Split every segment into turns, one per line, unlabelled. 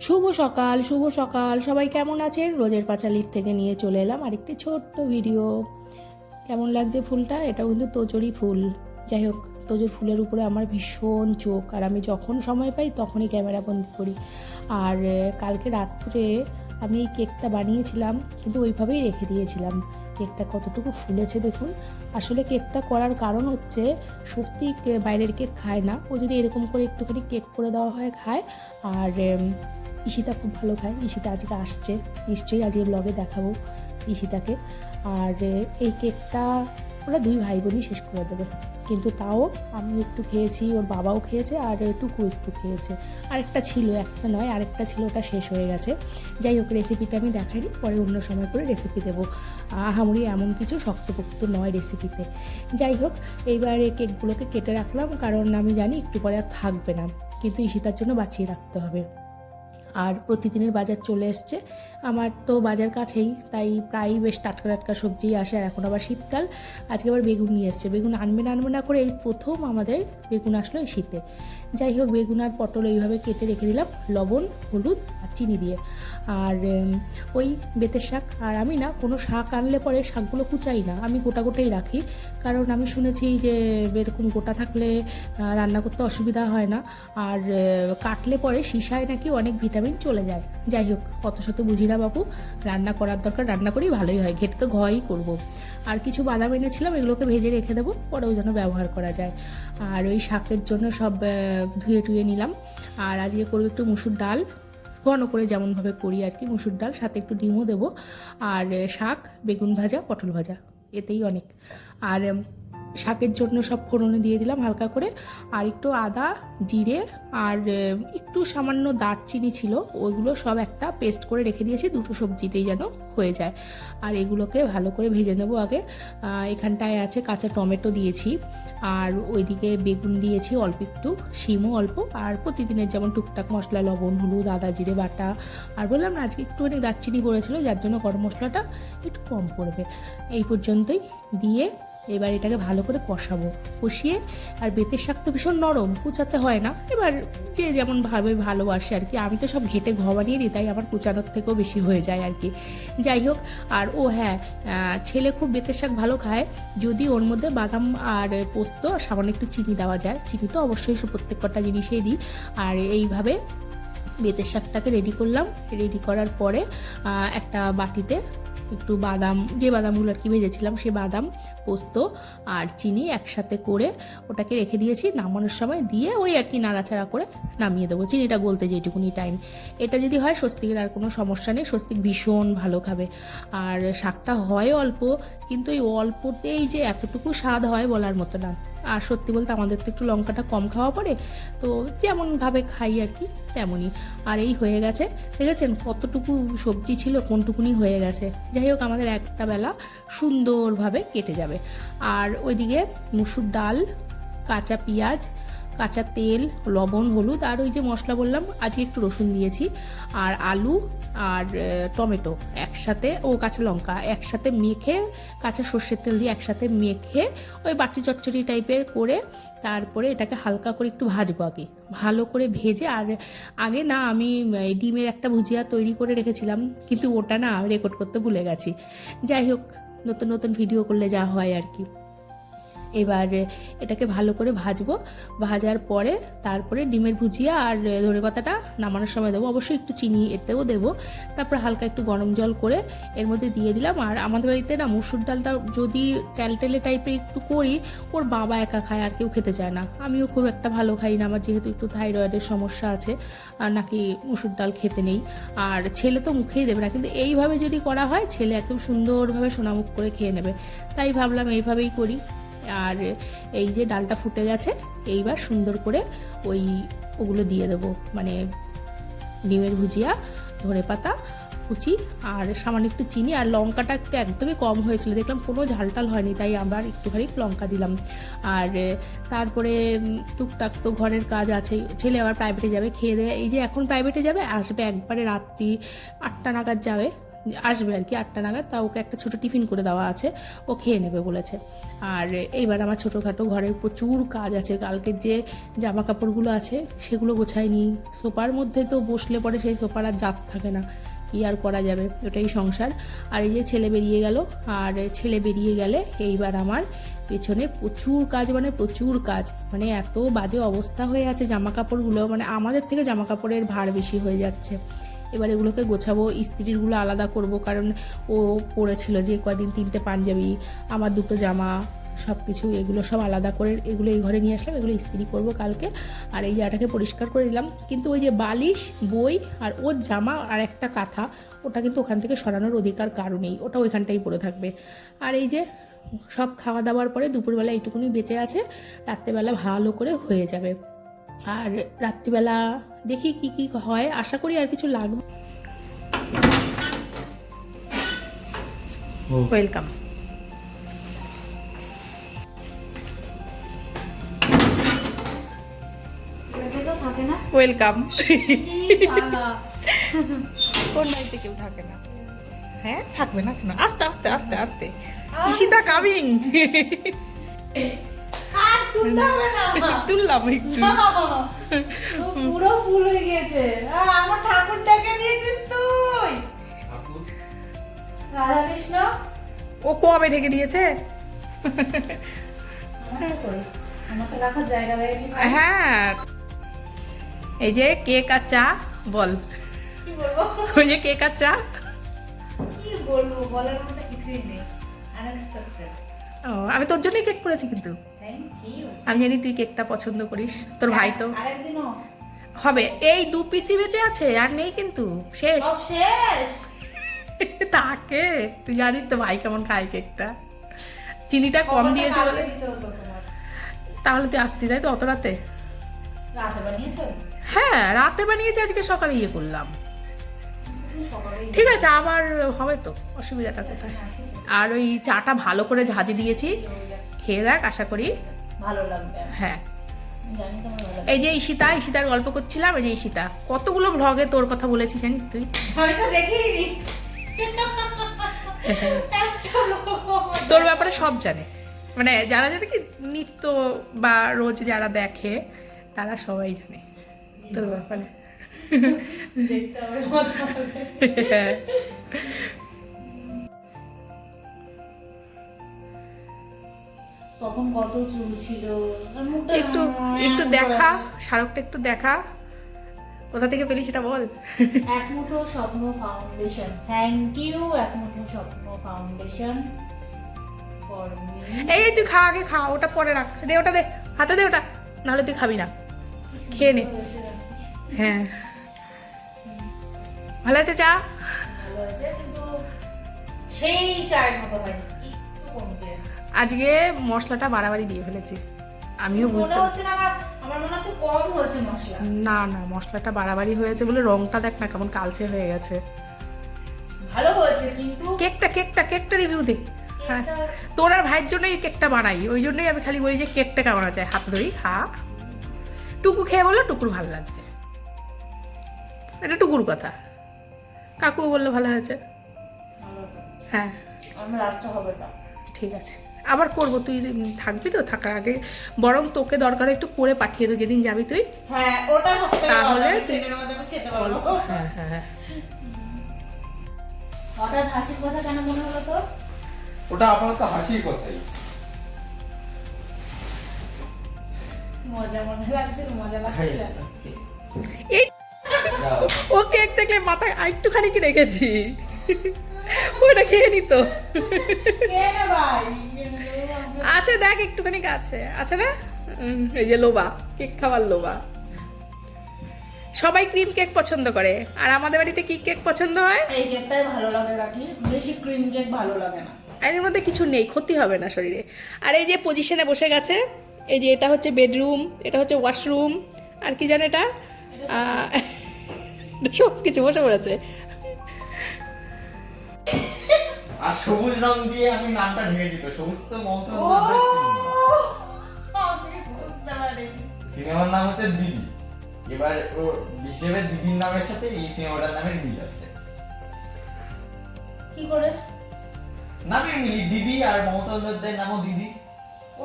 শুভ সকাল, শুভ সকাল। সবাই কেমন আছেন? রোজের পাঁচালির থেকে নিয়ে চলে এলাম আরেকটি ছোট্ট ভিডিও। কেমন লাগছে ফুলটা? এটাও কিন্তু তোজোরই ফুল। যাই হোক, তোজোর ফুলের উপরে আমার ভীষণ চোখ, আর আমি যখন সময় পাই তখনই ক্যামেরা বন্দি করি। আর কালকে রাত্রে আমি এই কেকটা বানিয়েছিলাম, কিন্তু ওইভাবেই রেখে দিয়েছিলাম। কেকটা কতটুকু ফুলেছে দেখুন। আসলে কেকটা করার কারণ হচ্ছে, স্বস্তিক বাইরের কেক খায় না, ও যদি এরকম করে একটুখানি কেক করে দেওয়া হয় খায়। আর ঈশিতা খুব ভালো খায়। ঈশিতা আজকে আসছে, নিশ্চয়ই আজকে ব্লগে দেখাবো ঈশিতাকে। আর এই কেকটা ওরা দুই ভাই বোনই শেষ করে দেবে, কিন্তু তাও আমি একটু খেয়েছি, ওর বাবাও খেয়েছে, আর টুকু একটু খেয়েছে। আরেকটা ছিল, একটা নয় আরেকটা ছিল, ওটা শেষ হয়ে গেছে। যাই হোক, রেসিপিটা আমি দেখাইনি, পরে অন্য সময় করে রেসিপি দেবো। আহামরি এমন কিছু শক্তপোক্ত নয় রেসিপিতে। যাই হোক, এইবার এই কেকগুলোকে কেটে রাখলাম, কারণ আমি জানি একটু পরে আর থাকবে না, কিন্তু ঈশিতার জন্য বাঁচিয়ে রাখতে হবে। আর প্রতিদিনের বাজার চলে এসছে আমার, তো বাজার কাছেই, তাই প্রায়ই বেশ টাটকা টাটকা সবজি আসে। আর এখন আবার শীতকাল, আজকে আবার বেগুন নিয়ে এসছে। বেগুন আনবে না করে এই প্রথম আমাদের বেগুন আসলো এই শীতে। যাই হোক, বেগুন আর পটল এইভাবে কেটে রেখে দিলাম লবণ, হলুদ আর চিনি দিয়ে। আর ওই বেতের শাক, আর আমি না কোনো শাক আনলে পরে শাকগুলো কুচাই না, আমি গোটা গোটাই রাখি। কারণ আমি শুনেছি যে এরকম গোটা থাকলে রান্না করতে অসুবিধা হয় না, আর কাটলে পরে শিশায় নাকি অনেক ভিটামিন চলে যায়। যাই হোক, অত শত বুঝি না বাবু, রান্না করার দরকার, রান্না করেই ভালোই হয়, ঘেটে তো ঘই করবো। আর কিছু বাদাম এনেছিলাম, এগুলোকে ভেজে রেখে দেবো, পরেও যেন ব্যবহার করা যায়। আর ওই শাকের জন্য সব ধুয়ে টুয়ে নিলাম। আর আজকে করবো একটু মুসুর ডাল, ঘন করে যেমনভাবে করি আর কি, মুসুর ডাল, সাথে একটু ডিমও দেবো। আর শাক, বেগুন ভাজা, পটল ভাজা, এতেই অনেক। আর শাকের জন্য সব ফোড়নে দিয়ে দিলাম হালকা করে, আর একটু আদা, জিরে, আর একটু সামান্য দারচিনি ছিল, ওইগুলো সব একটা পেস্ট করে রেখে দিয়েছি, দুটো সবজিতেই যেন হয়ে যায়। আর এগুলোকে ভালো করে ভেজে নেবো আগে। এখানটায় আছে কাঁচা টমেটো দিয়েছি, আর ওইদিকে বেগুন দিয়েছি অল্প একটু, শিমও অল্প, আর প্রতিদিনের যেমন টুকটাক মশলা, লবণ, হলুদ, আদা, জিরে বাটা। আর বললাম না আজকে একটুখানি দারচিনি পড়েছিল, যার জন্য গরম মশলাটা একটু কম পড়বে। এই পর্যন্তই দিয়ে এবার এটাকে ভালো করে কষাবো, কষিয়ে। আর বেতের শাক তো ভীষণ নরম, কুচাতে হয় না, এবার যে যেমন ভাবে ভালোবাসে আর কি। আমি তো সব ঘেটে ঘ বানিয়ে দিই, তাই আমার কুচানোর থেকেও বেশি হয়ে যায় আর কি। যাই হোক, আর ও হ্যাঁ, ছেলে খুব বেতের শাক ভালো খায়, যদি ওর মধ্যে বাদাম আর পোস্ত সামান্য একটু চিনি দেওয়া যায়। চিনি তো অবশ্যই প্রত্যেক কটা জিনিসেই দিই। আর এইভাবে বেতের শাকটাকে রেডি করলাম। রেডি করার পরে একটা বাটিতে একটু বাদাম, যে বাদামগুলো আর কি ভেজেছিলাম, সে বাদাম, পোস্ত আর চিনি একসাথে করে ওটাকে রেখে দিয়েছি। নামানোর সময় দিয়ে ওই আর কি নাড়াচাড়া করে নামিয়ে দেবো, চিনিটা গলতে যেটুকুনি টাইম। এটা যদি হয় স্বস্তিকের আর কোনো সমস্যা নেই, স্বস্তিক ভীষণ ভালো খাবে। আর শাকটা হয় অল্প, কিন্তু এই অল্পতেই যে এতটুকু স্বাদ হয় বলার মতো না। আর সত্যি বলতে আমাদের তো একটু লঙ্কাটা কম খাওয়া পড়ে, তো যেমনভাবে খাই আর কি তেমনই। আর এই হয়ে গেছে, দেখেছেন কতটুকু সবজি ছিল, কোনটুকুনি হয়ে গেছে। যাই হোক, আমাদের একটা বেলা সুন্দরভাবে কেটে যাবে। আর ওইদিকে মুসুর ডাল, কাঁচা পেঁয়াজ, কাঁচা তেল, লবণ, হলুদ, আর ওই যে মশলা বললাম, আজকে একটু রসুন দিয়েছি, আর আলু আর টমেটো একসাথে, ও কাঁচা লঙ্কা একসাথে মেখে, কাঁচা সর্ষের তেল দিয়ে একসাথে মেখে ওই বাটি চচ্চড়ি টাইপের করে, তারপরে এটাকে হালকা করে একটু ভাজবো আগে, ভালো করে ভেজে। আর আগে না আমি ডিমের একটা ভুজিয়া তৈরি করে রেখেছিলাম, কিন্তু ওটা না রেকর্ড করতে ভুলে গেছি। যাই হোক, নতুন নতুন ভিডিও করলে যা হয় আর কি। এবার এটাকে ভালো করে ভাজবো, ভাজার পরে তারপরে ডিমের ভুজিয়া আর ধনেপাতাটা নামানোর সময় দেবো, অবশ্যই একটু চিনি এতেও দেবো। তারপর হালকা একটু গরম জল করে এর মধ্যে দিয়ে দিলাম। আর আমাদের বাড়িতে না মুসুর ডালটা যদি টেলটেলে টাইপের একটু করি, ওর বাবা একা খায়, আর কেউ খেতে চায় না। আমিও খুব একটা ভালো খাই না, আমার যেহেতু একটু থাইরয়েডের সমস্যা আছে, আর নাকি মুসুর ডাল খেতে নেই। আর ছেলে তো মুখেই দেবে না, কিন্তু এইভাবে যদি করা হয় ছেলে একদম সুন্দরভাবে সোনামুখ করে খেয়ে নেবে, তাই ভাবলাম এইভাবেই করি। আর এই যে ডালটা ফুটে গেছে, এইবার সুন্দর করে ওগুলো দিয়ে দেবো, মানে ডিমের ভুজিয়া, ধনেপাতা কুচি, আর সামান্য একটু চিনি। আর লঙ্কাটা একটু একদমই কম হয়েছিল, দেখলাম কোনো ঝালটাল হয়নি, তাই আবার একটুখানি লঙ্কা দিলাম। আর তারপরে টুকটাক তো ঘরের কাজ আছে, ছেলে আবার প্রাইভেটে যাবে, খেয়ে দেয়, এই যে এখন প্রাইভেটে যাবে, আসবে একবারে রাত্রি 8টা নাগাদ যাবে, আসবে আর কি 8টা নাগাদ, তা ওকে একটা ছোটো টিফিন করে দেওয়া আছে, ও খেয়ে নেবে বলেছে। আর এইবার আমার ছোটোখাটো ঘরের প্রচুর কাজ আছে, কালকে যে জামা কাপড়গুলো আছে সেগুলো গোছাইনি, সোফার মধ্যে তো বসলে পরে সেই সোফার আর জাত থাকে না, কী আর করা যাবে, ওটাই সংসার। আর এই যে ছেলে বেরিয়ে গেল, আর ছেলে বেরিয়ে গেলে এইবার আমার পেছনে প্রচুর কাজ, মানে প্রচুর কাজ, মানে এত বাজে অবস্থা হয়ে আছে জামা কাপড়গুলো, মানে আমাদের থেকে জামা কাপড়ের ভার বেশি হয়ে যাচ্ছে। এবার এগুলোকে গোছাবো, ইস্ত্রিরগুলো আলাদা করব, কারণ ও পরেছিল যে কদিন 3টে পাঞ্জাবি, আমার 2টো জামা, সব কিছু এগুলো সব আলাদা করে এগুলো এই ঘরে নিয়ে আসলাম, এগুলো ইস্ত্রি করব কালকে। আর এই জায়গাটাকে পরিষ্কার করে দিলাম, কিন্তু ওই যে বালিশ, বই আর ওর জামা আর একটা কাঁথা, ওটা কিন্তু ওখান থেকে সরানোর অধিকার কারো নেই, ওটা ওইখানটাই পড়ে থাকবে। আর এই যে সব খাওয়া দাওয়ার পরে দুপুরবেলা এইটুকুনি বেঁচে আছে, রাত্রেবেলা ভালো করে হয়ে যাবে। আর রাত্রিবেলা দেখি কি কি হয়, আশা করি আর কিছু লাগবে। ওয়েলকাম। ওয়েলকাম। কোন বাড়িতে কেউ থাকে না? হ্যাঁ থাকবে না কেন? আস্তে আস্তে আস্তে আস্তে। ঈশিতা কামিং। তুললাম একটু,
পুরো ফুল হয়ে গেছে। আমার ঠাকুরটাকে দিয়েছিস তুই? রাধা কৃষ্ণ
ও কবে ঢেকে দিয়েছে?
আমাকে রাখার জায়গা দেয়নি।
হ্যাঁ, এই যে কেক আর চা, বল
কি বলবো?
ওই যে কেক আর চা।
কি বলবো, বলার মতো কিছুই নেই। আনএক্সপেক্টেড।
ও, আমি তোর জন্যই কেক করেছি, কিন্তু
থ্যাংক ইউ।
আমি জানি তুই কেকটা পছন্দ করিস, তোর ভাই তো
আরেকদিনও
হবে। এই 2 পিসি বেঁচে আছে, আর নেই কিন্তু, শেষ।
সব শেষ।
তাকে তুই জানিস তো ভাই কেমন খায় কেকটা, চিনিটা কম দিয়েছে বলে।
দিতে হতো তোমার।
তাহলে তুই আসতি, তাই তো অত রাতে?
রাতে বানিয়েছো?
হ্যাঁ রাতে বানিয়েছি, আজকে সকালে ইয়ে করলাম।
সকালে
ঠিক আছে, আবার হবে তো, অসুবিধাটা কোথায়। আর ওই চাটা ভালো করে ঝাঁঝি দিয়েছি, খেয়ে দেখ, আশা করি
ভালো লাগবে।
হ্যাঁ।
জানি তোমার ভালো লাগবে।
এই যে ঈশিতার গল্প করছিলাম, এই যে ঈশিতা কতগুলো ভ্লগে তোর কথা বলেছিস জানিস তুই?
আমি তো দেখিনি।
তোর ব্যাপারে সব জানে, মানে যারা যারা কি নিত্য বা রোজ যারা দেখে তারা সবাই জানে তোর ব্যাপারে।
দেখতে হবে মাথা।
হ্যাঁ।
তখন কত চুল ছিল, আর মুখটা
একটু একটু দেখা, শাহরুখটা একটু দেখা, কোথা থেকে পেলি সেটা বল।
এক মুঠো স্বপ্ন ফাউন্ডেশন। থ্যাংক ইউ এক মুঠো স্বপ্ন ফাউন্ডেশন ফর মি।
এই তুই খা, আগে খা, ওটা পরে রাখ, দে ওটা, দে হাতে দে ওটা, নাহলে তুই খাবি না, খেয়ে নে। হ্যাঁ ভালো আছে চা?
ভালো হয়েছে, কিন্তু সেই চায়ের মতো হয়নি, একটু কমতে আছে।
আজকে মশলাটা বাড়াবাড়ি দিয়ে ফেলেছি, আমিও
মনে
বুঝতে
হচ্ছে না, আমার মনে হচ্ছে কম হয়েছে মশলা।
না না, মশলাটা বাড়াবাড়ি হয়েছে বলে রংটা দেখ না কেমন কালচে হয়ে গেছে।
ভালো হয়েছে কিন্তু
কেকটা রিভিউ দে। হ্যাঁ, তোর আর ভাইয়ের জন্যই কেকটা বানাই, ওই জন্যই আমি খালি বলি যে কেকটা কেমন আছে, হাতে ধরি খা। টুকু খেয়ে বললো টুকুর ভালো লাগছে, এটা টুকুর কথা, কাকু বললো ভালো হয়েছে। হ্যাঁ
আমার লাস্টটা হবে না।
ঠিক আছে, আবার করবো, তুই থাকবি তো, থাকার আগে বরং তোকে দরকার একটু করে পাঠিয়ে দেবো যেদিন যাবি তুই।
হ্যাঁ ওটা সবথেকে ভালো,
তাহলে
আমি
তুই
ট্রেনের মধ্যে আমি খেতে পারবো।
হ্যাঁ হ্যাঁ হ্যাঁ।
হঠাৎ হাসির কথা কেন মনে হলো তোর?
ওটা আপাতত হাসির কথাই।
মজা মনে লাগছে, মজা লাগছে।
এই ও কেক দেখলে মাথায় আরেকটুখানি কি রেখেছি, ওটা খেয়ে নিত।
কে রে ভাই?
আছে দেখ একটুখানি আছে, আছে না? এই যে লোবা, কেক খাওয়ার লোবা। সবাই ক্রিম কেক পছন্দ করে, আর আমাদের বাড়িতে কি কেক পছন্দ হয়?
এই কেকটাই ভালো লাগে কাকি, বেশি ক্রিম কেক ভালো লাগে না।
আর এর মধ্যে কিছু নেই, ক্ষতি হবে না শরীরে। আর এই যে পজিশনে বসে গেছে, এই যে এটা হচ্ছে বেডরুম, এটা হচ্ছে ওয়াশরুম, আর কি জানে এটা সব কিছু বসে পড়েছে।
আর সবুজ রং দিয়ে আমি নামটা ঢেকেছি তো, সবুজ তো মমতা সিনেমার নাম হচ্ছে দিদি, এবার ও হিসেবে দিদির নামের সাথে এই সিনেমাটার নামের মিল আছে।
কি করে?
নামে মিলি, দিদি আর মমতা বন্দ্যোপাধ্যায়ের নামও দিদি।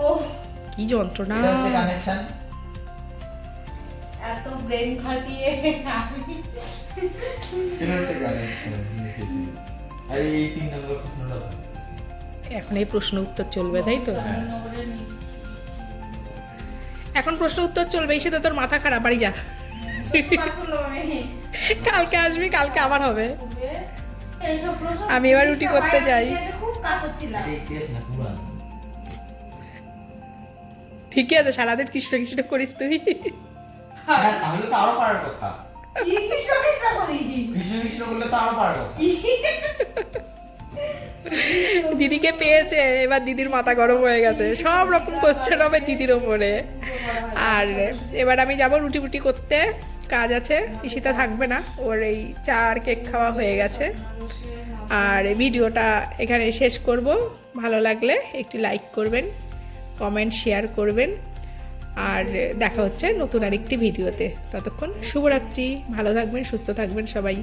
ও
কি যন্ত্রণা।
এটা হচ্ছে কানেকশন।
এত ব্রেন খাটিয়ে আমি
এটা হচ্ছে কানেকশন। আর এই 3 নম্বর প্রশ্নটা
এখন এই প্রশ্ন উত্তর চলবে, তাই তো?
জাহাঙ্গীরনগরের
এখন প্রশ্ন উত্তর চলবে, এসে তো তোর মাথা খারাপ, বাড়ি যা। কালকে আসবি, কালকে আবার হবে। আমি এবার রুটি করতে যাই।
খুব কাছে ছিলাম।
এই ইতিহাস না পুরাণ।
ঠিকই আছে, সারাদিন কৃষ্ণ কৃষ্ণ করিস তুই।
হ্যাঁ, তাহলে তো আরো পারার কথা।
কি কৃষ্ণ কৃষ্ণ করি?
কৃষ্ণ কৃষ্ণ করলে তো আরো পারার কথা।
দিদিকে পেয়েছে, এবার দিদির মাথা গরম হয়ে গেছে, সব রকম কোশ্চেন হবে দিদির ওপরে। আর এবার আমি যাব রুটি বুটি করতে, কাজ আছে। ঈশিতা থাকবে না, ওর এই চা আর কেক খাওয়া হয়ে গেছে। আর ভিডিওটা এখানে শেষ করব। ভালো লাগলে একটি লাইক করবেন, কমেন্ট শেয়ার করবেন। আর দেখা হচ্ছে নতুন আরেকটি ভিডিওতে। ততক্ষণ শুভরাত্রি, ভালো থাকবেন, সুস্থ থাকবেন সবাই।